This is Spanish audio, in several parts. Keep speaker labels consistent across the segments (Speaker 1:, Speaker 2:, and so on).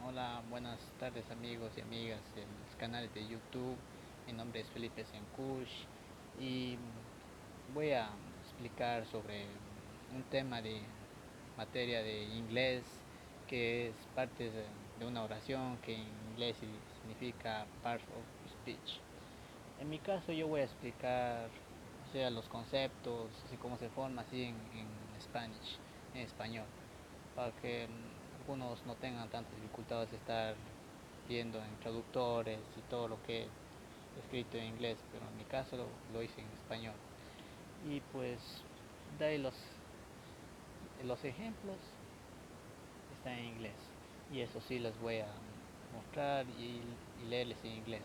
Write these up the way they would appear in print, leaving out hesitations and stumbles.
Speaker 1: Hola, buenas tardes amigos y amigas del canal de YouTube. Mi nombre es Felipe Senkush y voy a explicar sobre un tema de materia de inglés que es parte de una oración que en inglés significa part of speech. En mi caso yo voy a explicar, o sea, los conceptos, así como se forma así en Spanish, en español, para que algunos no tengan tantas dificultades de estar viendo en traductores y todo lo que he escrito en inglés, pero en mi caso lo hice en español. Y pues de ahí los ejemplos están en inglés. Y eso sí les voy a mostrar y leerles en inglés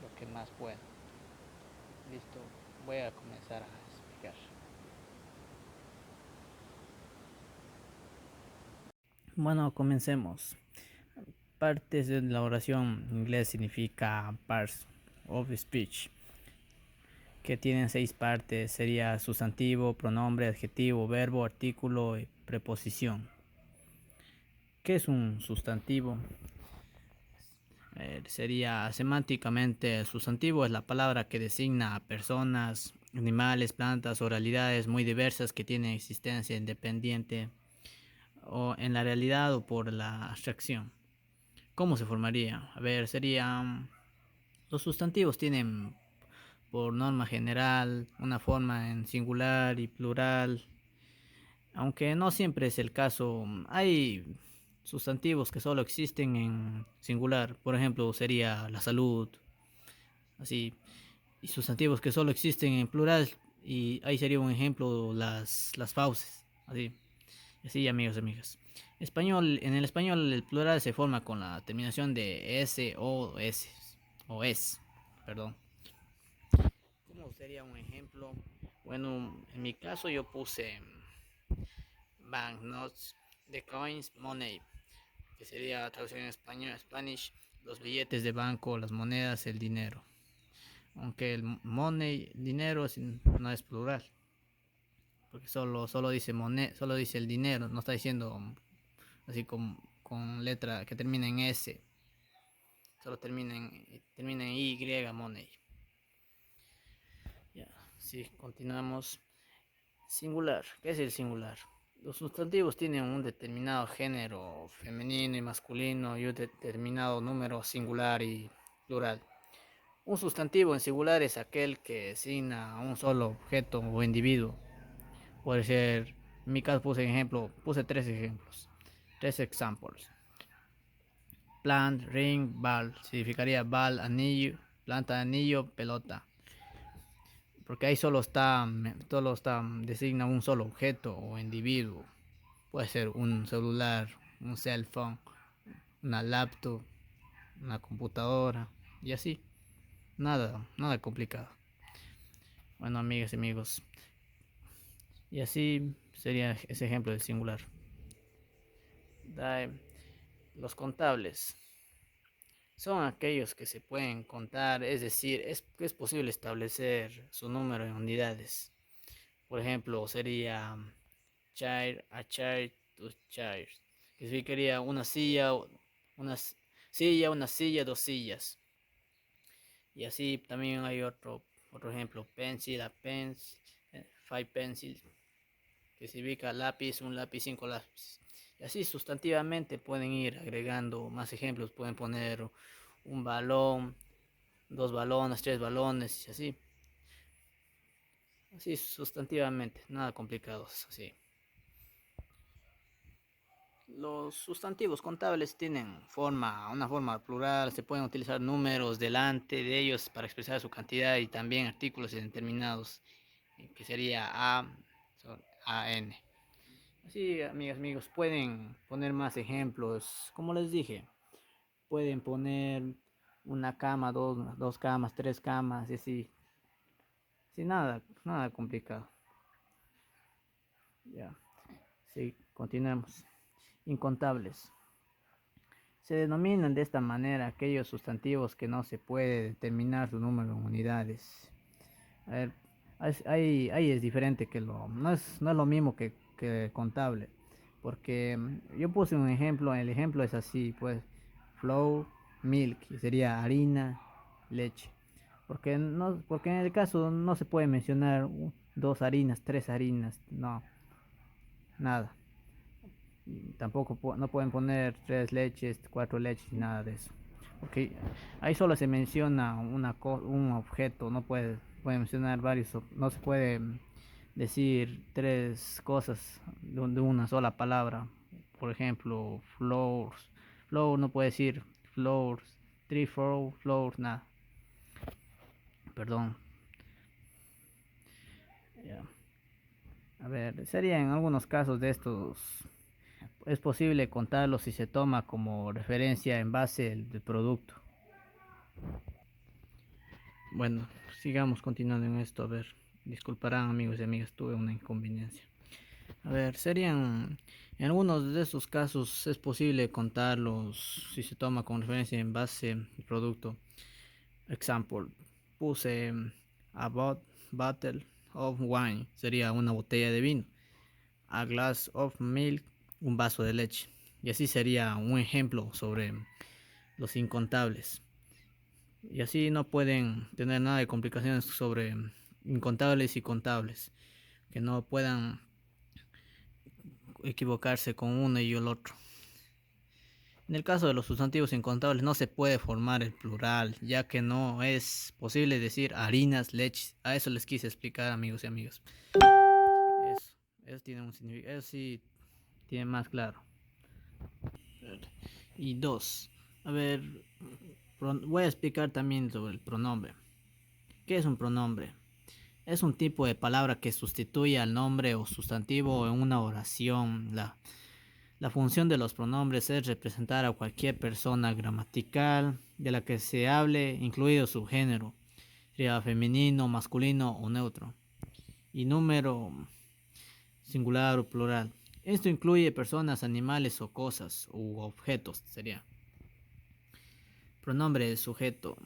Speaker 1: lo que más pueda. Listo, voy a comenzar a explicar. Bueno, comencemos. Partes de la oración en inglés significa parts of speech, que tienen 6 partes. Sería sustantivo, pronombre, adjetivo, verbo, artículo y preposición. ¿Qué es un sustantivo? Sería semánticamente: el sustantivo es la palabra que designa a personas, animales, plantas o realidades muy diversas que tienen existencia independiente o en la realidad o por la abstracción. ¿Cómo se formaría? A ver, serían... Los sustantivos tienen por norma general una forma en singular y plural, aunque no siempre es el caso. Hay sustantivos que solo existen en singular, por ejemplo sería la salud, así, y sustantivos que solo existen en plural, y ahí sería un ejemplo las fauces, así, así amigos y amigas. En el español el plural se forma con la terminación de s o s o es, perdón. ¿Cómo sería un ejemplo? Bueno, en mi caso yo puse banknotes, the coins, money, que sería traducción en español, Spanish, los billetes de banco, las monedas, el dinero. Aunque el money, dinero, no es plural, porque solo dice moneda, solo dice el dinero, no está diciendo así con letra que termina en S, solo termina en Y, money. Ya, sí, continuamos. Singular. ¿Qué es el singular? Los sustantivos tienen un determinado género femenino y masculino y un determinado número singular y plural. Un sustantivo en singular es aquel que designa a un solo objeto o individuo. Puede ser, en mi caso puse 3 ejemplos, 3 examples. Plant, ring, ball. Significaría ball, anillo, planta, anillo, pelota. Porque ahí solo está, designa un solo objeto o individuo. Puede ser un celular, un cell phone, una laptop, una computadora y así. Nada complicado. Bueno, amigas y amigos, y así sería ese ejemplo del singular. Los contables son aquellos que se pueden contar, es decir, es posible establecer su número en unidades. Por ejemplo, sería chair, a chair, two chairs, que significaría una silla, una silla, 2 sillas. Y así también hay otro ejemplo, pencil, a pens, 5 pencils, que significa lápiz, un lápiz, 5 lápices. Y así sustantivamente pueden ir agregando más ejemplos, pueden poner un balón, 2 balones, 3 balones y así. Así sustantivamente, nada complicados así. Los sustantivos contables tienen una forma plural, se pueden utilizar números delante de ellos para expresar su cantidad y también artículos indeterminados, que sería AN. Así, amigas, amigos, pueden poner más ejemplos, como les dije, pueden poner una cama, dos camas, 3 camas, y así, sin nada complicado. Ya, sí, continuemos. Incontables. Se denominan de esta manera aquellos sustantivos que no se puede determinar su número en unidades. A ver, ahí es diferente no es lo mismo que contable, porque yo puse un ejemplo, el ejemplo es así, pues flour, milk, que sería harina, leche. Porque en el caso no se puede mencionar dos harinas, tres harinas, no, nada. Tampoco no pueden poner tres leches, cuatro leches, nada de eso. Porque ahí solo se menciona un objeto, no puede mencionar varios, no se puede decir tres cosas de una sola palabra. Por ejemplo, floors. Floor no puede decir floors, three, four, floors, nada. Perdón. Ya. A ver, sería en algunos casos de estos, es posible contarlo si se toma como referencia en base del producto. Bueno, sigamos continuando en esto. A ver, disculparán amigos y amigas, tuve una inconveniencia. A ver, en algunos de estos casos es posible contarlos si se toma como referencia en base al producto. Example, puse a bottle of wine, sería una botella de vino. A glass of milk, un vaso de leche. Y así sería un ejemplo sobre los incontables. Y así no pueden tener nada de complicaciones sobre incontables y contables, que no puedan equivocarse con uno y el otro. En el caso de los sustantivos incontables no se puede formar el plural, ya que no es posible decir harinas, leches. A eso les quise explicar, amigos y amigas. Eso tiene un significado, eso sí tiene más claro. Y dos, a ver, voy a explicar también sobre el pronombre. ¿Qué es un pronombre? Es un tipo de palabra que sustituye al nombre o sustantivo en una oración. La función de los pronombres es representar a cualquier persona gramatical de la que se hable, incluido su género, sea femenino, masculino o neutro, y número singular o plural. Esto incluye personas, animales o cosas u objetos, sería. Pronombre de sujeto.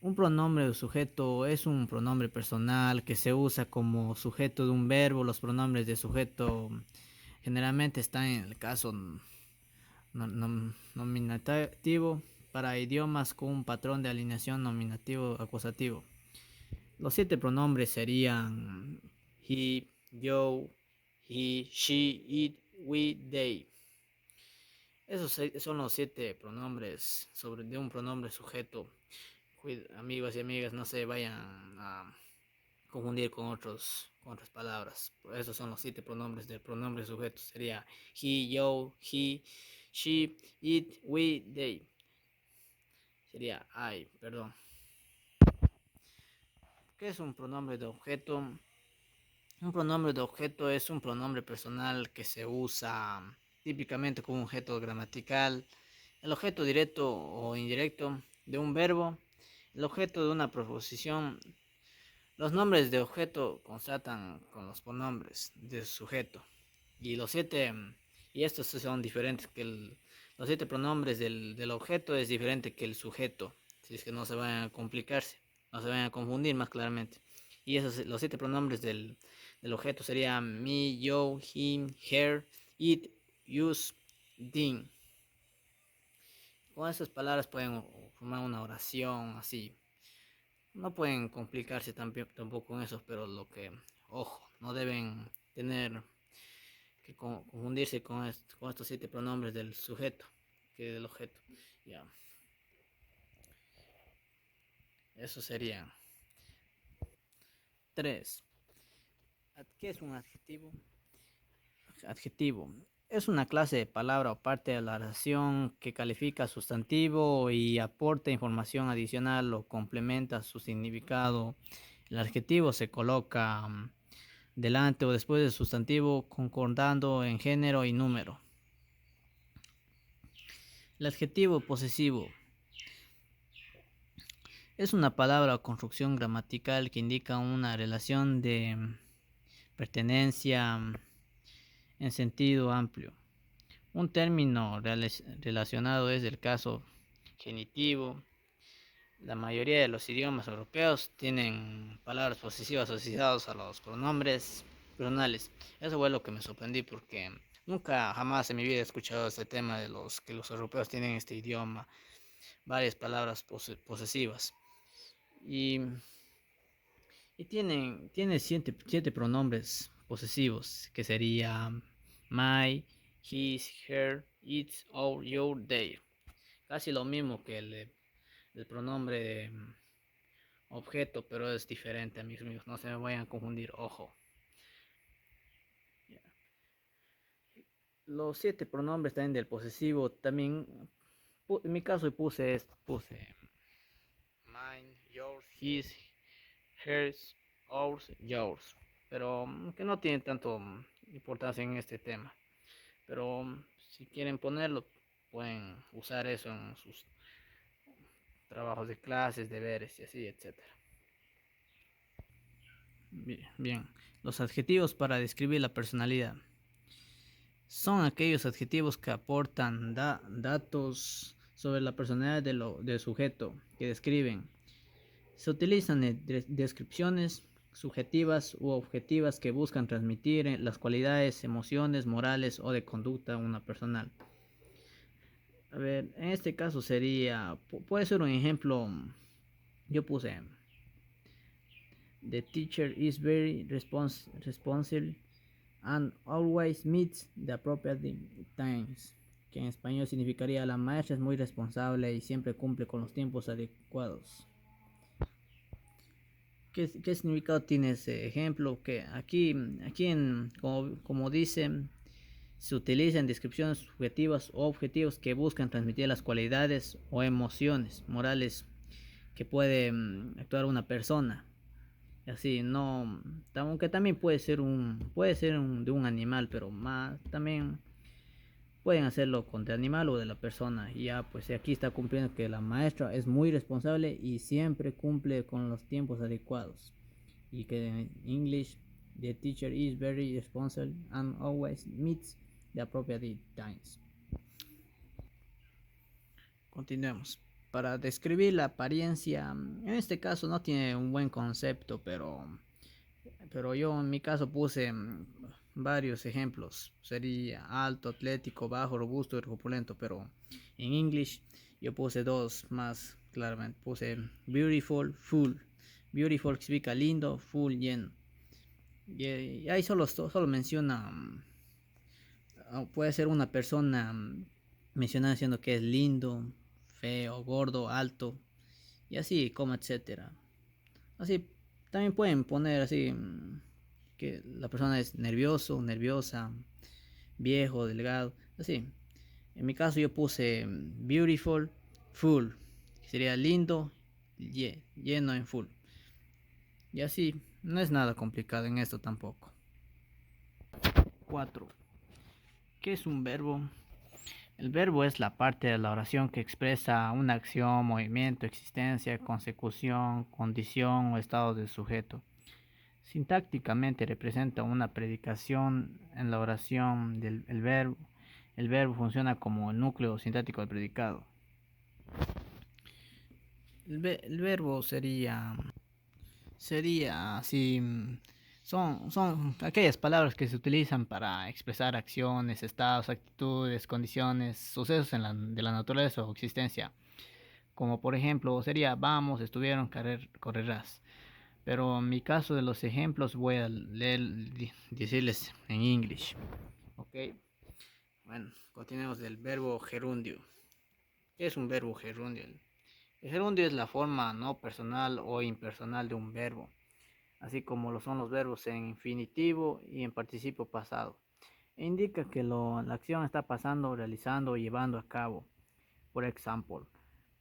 Speaker 1: Un pronombre de sujeto es un pronombre personal que se usa como sujeto de un verbo. Los pronombres de sujeto generalmente están en el caso nominativo para idiomas con un patrón de alineación nominativo acusativo. Los 7 pronombres serían he, yo, he, she, it, we, they. Esos son los 7 pronombres de un pronombre sujeto. Amigos y amigas, no se vayan a confundir con otras palabras. Esos son los 7 pronombres del pronombre sujeto. Sería he, yo, he, she, it, we, they. Sería I, perdón. ¿Qué es un pronombre de objeto? Un pronombre de objeto es un pronombre personal que se usa típicamente como un objeto gramatical, el objeto directo o indirecto de un verbo, el objeto de una proposición. Los nombres de objeto constatan con los pronombres de sujeto. Y estos son diferentes los 7 pronombres del objeto es diferente que el sujeto. Si es que no se vayan a complicarse, no se vayan a confundir más claramente. Y los 7 pronombres del objeto serían me, yo, him, her, it, use, them. Con esas palabras pueden formar una oración así. No pueden complicarse tampoco con eso, pero ojo, no deben tener que confundirse con estos 7 pronombres del sujeto, que del objeto. Ya. Eso sería. 3. ¿Qué es un adjetivo? Adjetivo. Es una clase de palabra o parte de la oración que califica sustantivo y aporta información adicional o complementa su significado. El adjetivo se coloca delante o después del sustantivo concordando en género y número. El adjetivo posesivo es una palabra o construcción gramatical que indica una relación de pertenencia en sentido amplio. Un término relacionado es el caso genitivo. La mayoría de los idiomas europeos tienen palabras posesivas asociadas a los pronombres personales. Eso fue lo que me sorprendí porque Nunca jamás en mi vida he escuchado este tema de los que los europeos tienen este idioma, varias palabras posesivas. Y, tiene siete pronombres posesivos, que sería my, his, her, its, our, your, their. Casi lo mismo que el pronombre de objeto, pero es diferente, amigos. No se me vayan a confundir, ojo. Los siete pronombres también del posesivo, también en mi caso puse mine, yours, his, hers, ours, yours. Pero que no tiene tanto importancia en este tema. Pero si quieren ponerlo, pueden usar eso en sus trabajos de clases, deberes y así, etcétera. Bien, los adjetivos para describir la personalidad son aquellos adjetivos que aportan datos sobre la personalidad del sujeto que describen. Se utilizan descripciones subjetivas u objetivas que buscan transmitir las cualidades, emociones, morales o de conducta una personal. A ver, en este caso puede ser un ejemplo. Yo puse: The teacher is very responsible and always meets the appropriate times, que en español significaría: la maestra es muy responsable y siempre cumple con los tiempos adecuados. ¿Qué significado tiene ese ejemplo? Que aquí como dice, se utilizan descripciones subjetivas o objetivos que buscan transmitir las cualidades o emociones morales que puede actuar una persona. Así, no, aunque también puede ser de un animal, pero más también pueden hacerlo con el animal o de la persona. Y ya, pues aquí está cumpliendo que la maestra es muy responsable y siempre cumple con los tiempos adecuados. Y que en English, the teacher is very responsible and always meets the appropriate times. Continuemos. Para describir la apariencia, en este caso no tiene un buen concepto, pero yo en mi caso puse varios ejemplos. Sería alto, atlético, bajo, robusto y corpulento, pero en English yo puse dos más claramente. Puse beautiful, full. Beautiful significa lindo, full, lleno. Y ahí solo menciona, puede ser una persona mencionada diciendo que es lindo, feo, gordo, alto, y así como etcétera. Así también pueden poner así que la persona es nervioso, nerviosa, viejo, delgado, así. En mi caso yo puse beautiful, full, que sería lindo, lleno en full. Y así, no es nada complicado en esto tampoco. 4. ¿Qué es un verbo? El verbo es la parte de la oración que expresa una acción, movimiento, existencia, consecución, condición o estado del sujeto. Sintácticamente representa una predicación en la oración del verbo. El verbo funciona como el núcleo sintáctico del predicado. El verbo sería así. Son aquellas palabras que se utilizan para expresar acciones, estados, actitudes, condiciones, sucesos de la naturaleza o existencia. Como por ejemplo sería: vamos, estuvieron, correrás. Pero en mi caso de los ejemplos voy a decirles en English. Ok. Bueno, continuemos del verbo gerundio. ¿Qué es un verbo gerundio? El gerundio es la forma no personal o impersonal de un verbo, así como lo son los verbos en infinitivo y en participio pasado. E indica que la acción está pasando, realizando o llevando a cabo. Por ejemplo,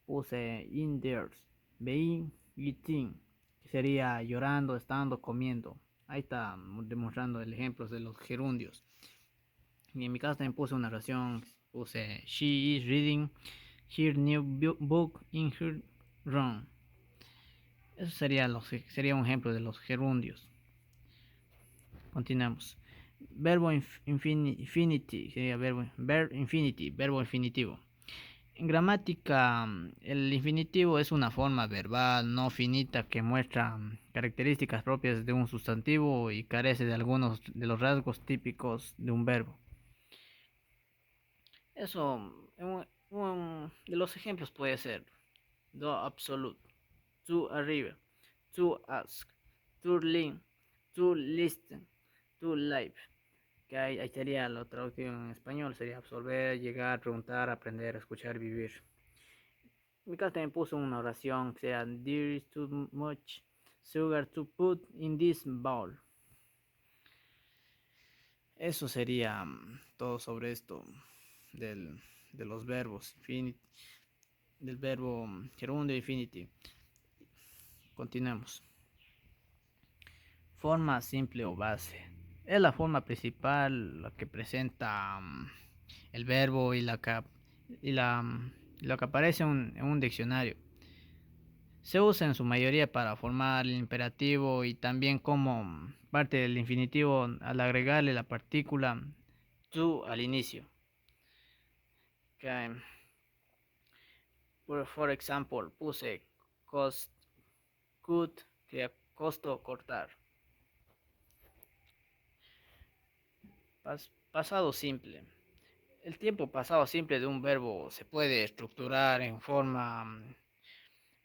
Speaker 1: puse in theirs, being, eating, que sería llorando, estando, comiendo. Ahí está demostrando el ejemplo de los gerundios. Y en mi caso también puse una oración, puse she is reading her new book in her room. Eso sería un ejemplo de los gerundios. Continuamos. Verbo infinity, sería verbo infinitivo. En gramática, el infinitivo es una forma verbal no finita que muestra características propias de un sustantivo y carece de algunos de los rasgos típicos de un verbo. Eso, de los ejemplos puede ser do absolute, to arriba, to ask, to lean, to listen, to live. Que ahí sería la traducción en español, sería absorber, llegar, preguntar, aprender, escuchar, vivir. En mi caso también puso una oración que sea there is too much sugar to put in this bowl. Eso sería todo sobre esto de los verbos del verbo gerundio infinitive. Continuemos. Forma simple o base. Es la forma principal la que presenta el verbo y lo que aparece en un diccionario. Se usa en su mayoría para formar el imperativo y también como parte del infinitivo al agregarle la partícula to al inicio. Okay. For example, puse cost, cut, que costo, cortar. Pasado simple. El tiempo pasado simple de un verbo se puede estructurar en forma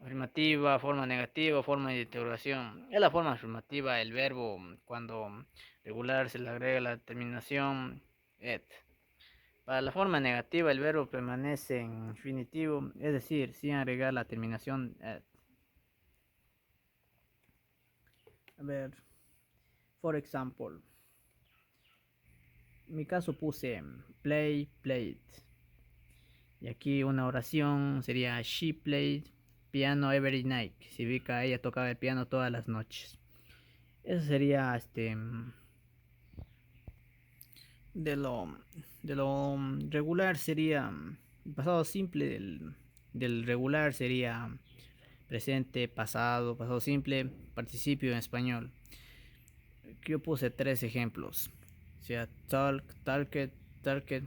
Speaker 1: afirmativa, forma negativa, forma de interrogación. En la forma afirmativa, el verbo cuando regular se le agrega la terminación et. Para la forma negativa, el verbo permanece en infinitivo, es decir, sin agregar la terminación et. A ver, for example, en mi caso puse play, played. Y aquí una oración sería she played piano every night. Significa ella tocaba el piano todas las noches. Eso sería de lo, de lo regular sería el pasado simple del regular sería presente, pasado, pasado simple, participio en español. Aquí yo puse tres ejemplos. O sea, talk, talked, talked,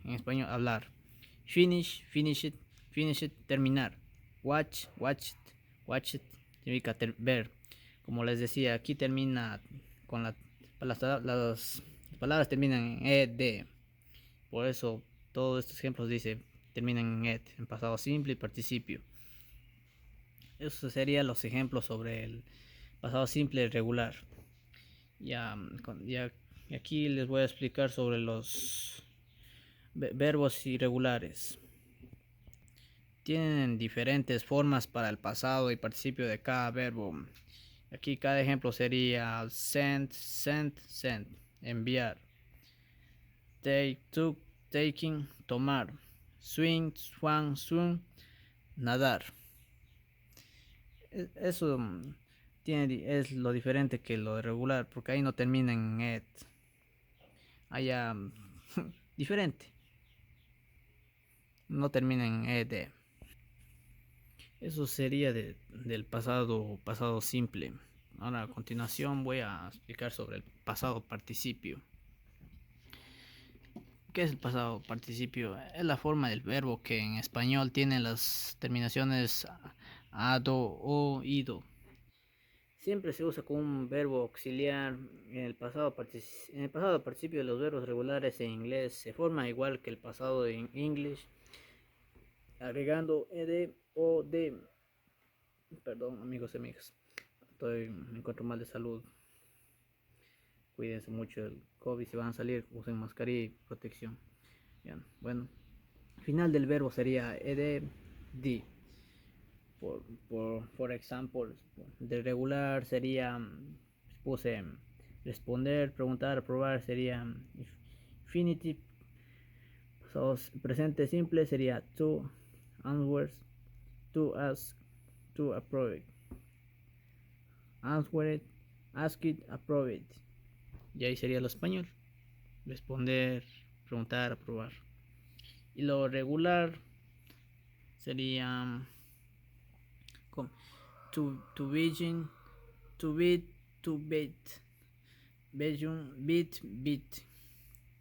Speaker 1: en español hablar. Finish, finish it, finish it, terminar. Watch, watch it, watch it, significa ver. Como les decía, aquí termina con las palabras terminan en ed. Por eso todos estos ejemplos dice terminan en ed, en pasado simple y participio. Esos serían los ejemplos sobre el pasado simple regular. Ya aquí les voy a explicar sobre los verbos irregulares. Tienen diferentes formas para el pasado y participio de cada verbo. Aquí cada ejemplo sería send, sent, sent, enviar. Take, took, taking, tomar. Swing, swam, swim, nadar. Eso es lo diferente que lo regular, porque ahí no termina en et. Allá diferente. No termina en ed. Eso sería del pasado simple. Ahora a continuación voy a explicar sobre el pasado participio. ¿Qué es el pasado participio? Es la forma del verbo que en español tiene las terminaciones ado o ido. Siempre se usa con un verbo auxiliar. En el pasado participio de los verbos regulares en inglés se forma igual que el pasado en English, agregando ed o de. Perdón, amigos y amigas. Me encuentro mal de salud. Cuídense mucho del COVID. Si van a salir, usen mascarilla y protección. Bien, bueno. Final del verbo sería ed, di. Por ejemplo, de regular sería, puse responder, preguntar, probar sería infinitive. So, presente simple sería to, answers, to ask, to approve. Answer it, ask it, approve it. Y ahí sería lo español. Responder, preguntar, aprobar. Y lo regular sería to begin, to beat, to beat. Begin, beat, beat.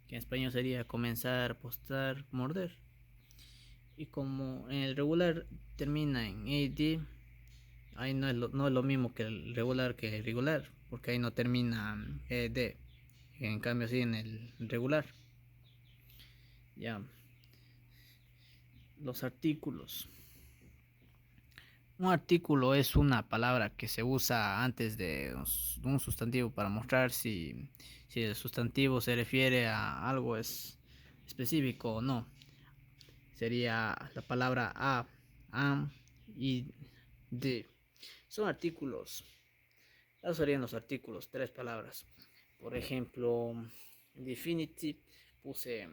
Speaker 1: Que en español sería comenzar, apostar, morder. Y como en el regular termina en AD, ahí no es lo mismo que el regular que el irregular, porque ahí no termina ED. En cambio sí en el regular. Ya. Los artículos. Un artículo es una palabra que se usa antes de un sustantivo para mostrar si el sustantivo se refiere a algo es específico o no. Sería la palabra a, am y de. Son artículos. Esos serían los artículos, tres palabras. Por ejemplo, definitive puse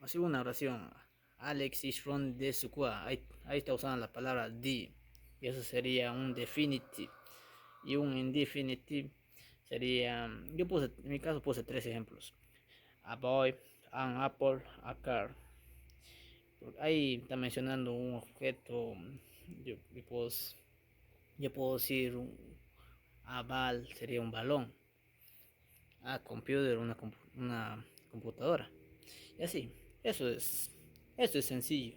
Speaker 1: así una oración. Alex is from the school. Ahí está usando la palabra the. Y eso sería un definitive. Y un indefinitive sería. Yo puse, en mi caso puse tres ejemplos. A boy, an apple, a car. Ahí está mencionando un objeto. Yo puedo decir a ball sería un balón. A computer una computadora. Y así. Eso es sencillo.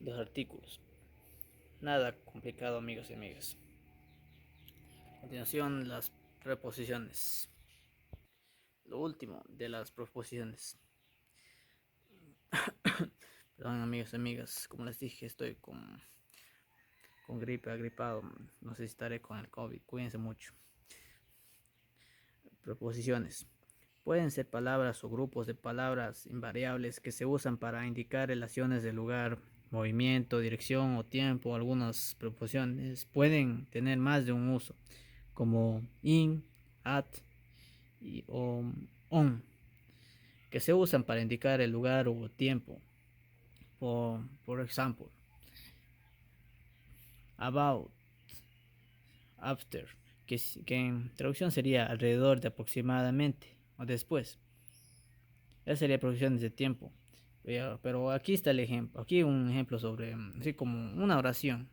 Speaker 1: Los artículos. Nada complicado, amigos y amigas. A continuación, las preposiciones. Lo último de las preposiciones. Perdón, amigos y amigas. Como les dije, estoy con gripe, agripado. No sé si estaré con el COVID. Cuídense mucho. Preposiciones. Pueden ser palabras o grupos de palabras invariables que se usan para indicar relaciones de lugar, movimiento, dirección o tiempo. Algunas preposiciones pueden tener más de un uso, como in, at y on, que se usan para indicar el lugar o tiempo. Por ejemplo, about, after, que en traducción sería alrededor de, aproximadamente o después. Esa sería preposiciones de tiempo. Pero aquí está el ejemplo. Aquí un ejemplo sobre, así como una oración.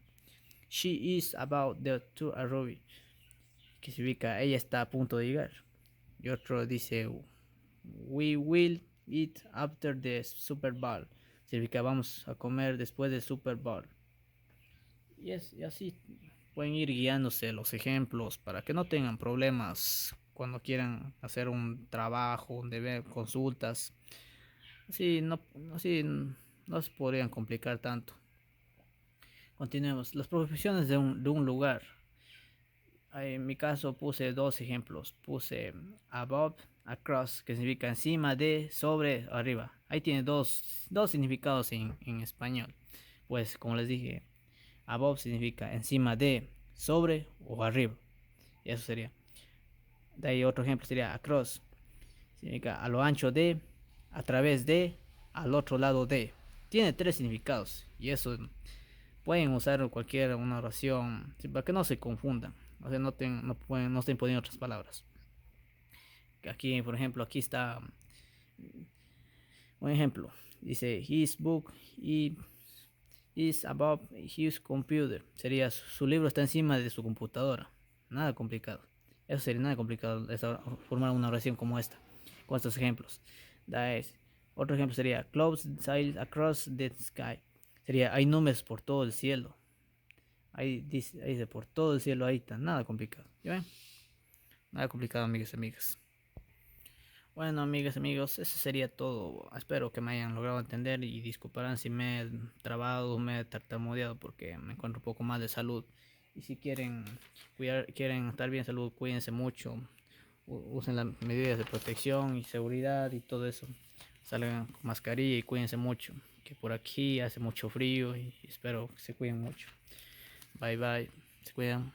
Speaker 1: She is about to arrive. Que significa ella está a punto de llegar. Y otro dice, we will eat after the Super Bowl. Significa vamos a comer después del Super Bowl. Y así pueden ir guiándose los ejemplos para que no tengan problemas cuando quieran hacer un trabajo, un deber, consultas. Así no se podrían complicar tanto. Continuemos. Las profesiones de un lugar. En mi caso puse dos ejemplos. Puse above, across, que significa encima de, sobre, arriba. Ahí tiene dos significados en español. Pues como les dije, above significa encima de, sobre o arriba. Y eso sería. De ahí otro ejemplo sería across. Significa a lo ancho de, a través de, al otro lado de. Tiene tres significados. Y eso pueden usar una oración para que no se confundan. O sea, no estén poniendo otras palabras. Aquí, por ejemplo, aquí está un ejemplo. Dice, his book is above his computer. Sería, su libro está encima de su computadora. Nada complicado. Eso sería nada complicado, formar una oración como esta, con estos ejemplos. Otro ejemplo sería, clouds sail across the sky. Sería, hay nubes por todo el cielo. Ahí dice por todo el cielo, ahí está, nada complicado. ¿Ya ven? Nada complicado, amigas y amigas. Bueno, amigas y amigos, eso sería todo. Espero que me hayan logrado entender y disculparán si me he trabado, me he tartamudeado porque me encuentro un poco mal de salud. Y si quieren quieren estar bien de salud, cuídense mucho. Usen las medidas de protección y seguridad y todo eso. Salgan con mascarilla y cuídense mucho. Que por aquí hace mucho frío y espero que se cuiden mucho. Bye bye. Se cuidan.